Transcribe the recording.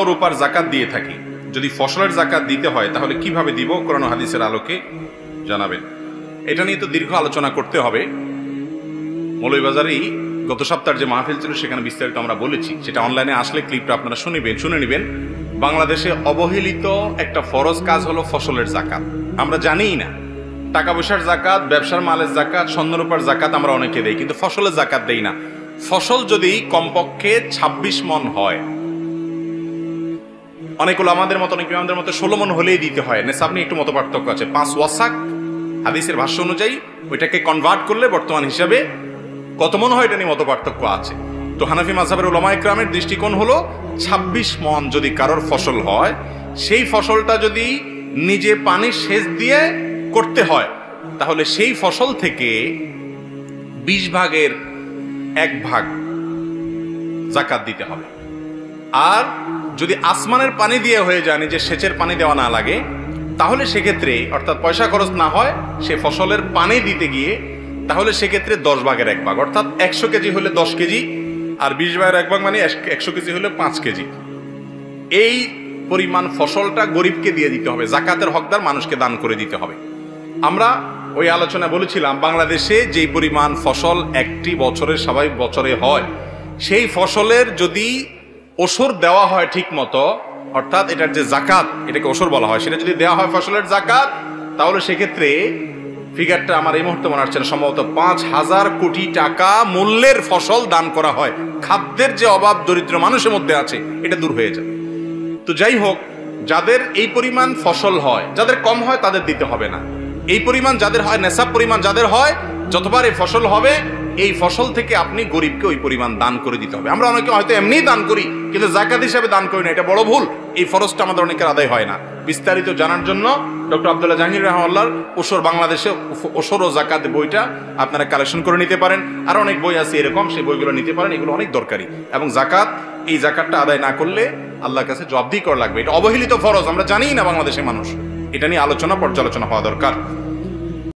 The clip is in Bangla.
রূপার জাকাত দিয়ে থাকি, যদি ফসলের জাকাত দিতে হয় তাহলে কিভাবে দিব, কোরআন ও হাদিসের আলোকে জানাবেন। এটা নিয়ে তো দীর্ঘ আলোচনা করতে হবে। মৌলভীবাজারেই গত সপ্তাহের যে মাহফিল ছিল সেখানে বিস্তারিত আমরা বলেছি, সেটা অনলাইনে আসলে ক্লিপটা আপনারা শুনে নেবেন। বাংলাদেশে অবহেলিত একটা ফরজ কাজ হলো ফসলের জাকাত। আমরা জানিই না, টাকা পয়সার জাকাত, ব্যবসার মালের জাকাত, স্বর্ণরূপার জাকাত আমরা অনেকে দেই, কিন্তু ফসলের জাকাত দেই না। ফসল যদি কমপক্ষে 26 মণ হয়, অনেকগুলো আমাদের মতো, অনেক আমাদের মতো 16 মণ হলেই দিতে হয়। নেশাব নিয়ে একটু মত পার্থক্য আছে। 5 ওয়াসাক হাদিসের ভাষ্য অনুযায়ী ওইটাকে কনভার্ট করলে বর্তমান হিসাবে কত মণ হয় এটা নিয়ে মত পার্থক্য আছে। তো হানাফি মাযহাবের উলামা ইকরামের দৃষ্টিকোণ হলো 26 মণ যদি কারোর ফসল হয়, সেই ফসলটা যদি নিজে পানি সেচ দিয়ে করতে হয় তাহলে সেই ফসল থেকে 20 ভাগের 1 ভাগ জাকাত দিতে হবে। আর যদি আসমানের পানি দিয়ে হয়ে যায়, নিজে সেচের পানি দেওয়া না লাগে, তাহলে সেক্ষেত্রে অর্থাৎ পয়সা খরচ না হয় সে ফসলের পানি দিতে গিয়ে, তাহলে সেক্ষেত্রে 10 ভাগের 1 ভাগ, অর্থাৎ 100 কেজি হলে 10 কেজি, আর 20 ভাগের 1 ভাগ মানে 100 কেজি হলে 5 কেজি। এই পরিমাণ ফসলটা গরিবকে দিয়ে দিতে হবে, জাকাতের হকদার মানুষকে দান করে দিতে হবে। আমরা ওই আলোচনা বলেছিলাম, বাংলাদেশে যেই পরিমাণ ফসল একটি বছরের স্বাভাবিক বছরে হয়, সেই ফসলের যদি ওসর দেওয়া হয় ঠিক মতো, অর্থাৎ এটার যে জাকাত, এটাকে ওসর বলা হয়, সেটা যদি দেওয়া হয় ফসলের জাকাত, তাহলে সেক্ষেত্রে ফিগারটা আমার এই মুহূর্তে মনে হচ্ছে না, সম্ভবত 5,000 কোটি টাকা মূল্যের ফসল দান করা হয়। খাদ্যের যে অভাব দরিদ্র মানুষের মধ্যে আছে এটা দূর হয়ে যাবে। তো যাই হোক, যাদের এই পরিমাণ ফসল হয়, যাদের কম হয় তাদের দিতে হবে না। এই পরিমাণ যাদের হয়, নেশাব পরিমাণ যাদের হয়, যতবার এই ফসল হবে এই ফসল থেকে আপনি গরিবকে ওই পরিমাণ দান করে দিতে হবে। আমরা অনেকে হয়তো এমনিই দান করি, কিন্তু জাকাত হিসাবে দান করি না, এটা বড় ভুল। এই ফরজটা আমাদের অনেকের আদায় হয় না। বিস্তারিত জানার জন্য ডক্টর আব্দুল্লাহ জাহাঙ্গীর রাহমাহুল্লাহর ওসর বাংলাদেশে ওসর ও জাকাত বইটা আপনারা কালেকশন করে নিতে পারেন। আর অনেক বই আছে এরকম, সেই বইগুলো নিতে পারেন, এগুলো অনেক দরকারি। এবং জাকাত, এই জাকাতটা আদায় না করলে আল্লাহর কাছে জবাবদিহি করা লাগবে। এটা অবহেলিত ফরজ, আমরা জানিই না বাংলাদেশের মানুষ। এটা নিয়ে আলোচনা পর্যালোচনা হওয়া দরকার।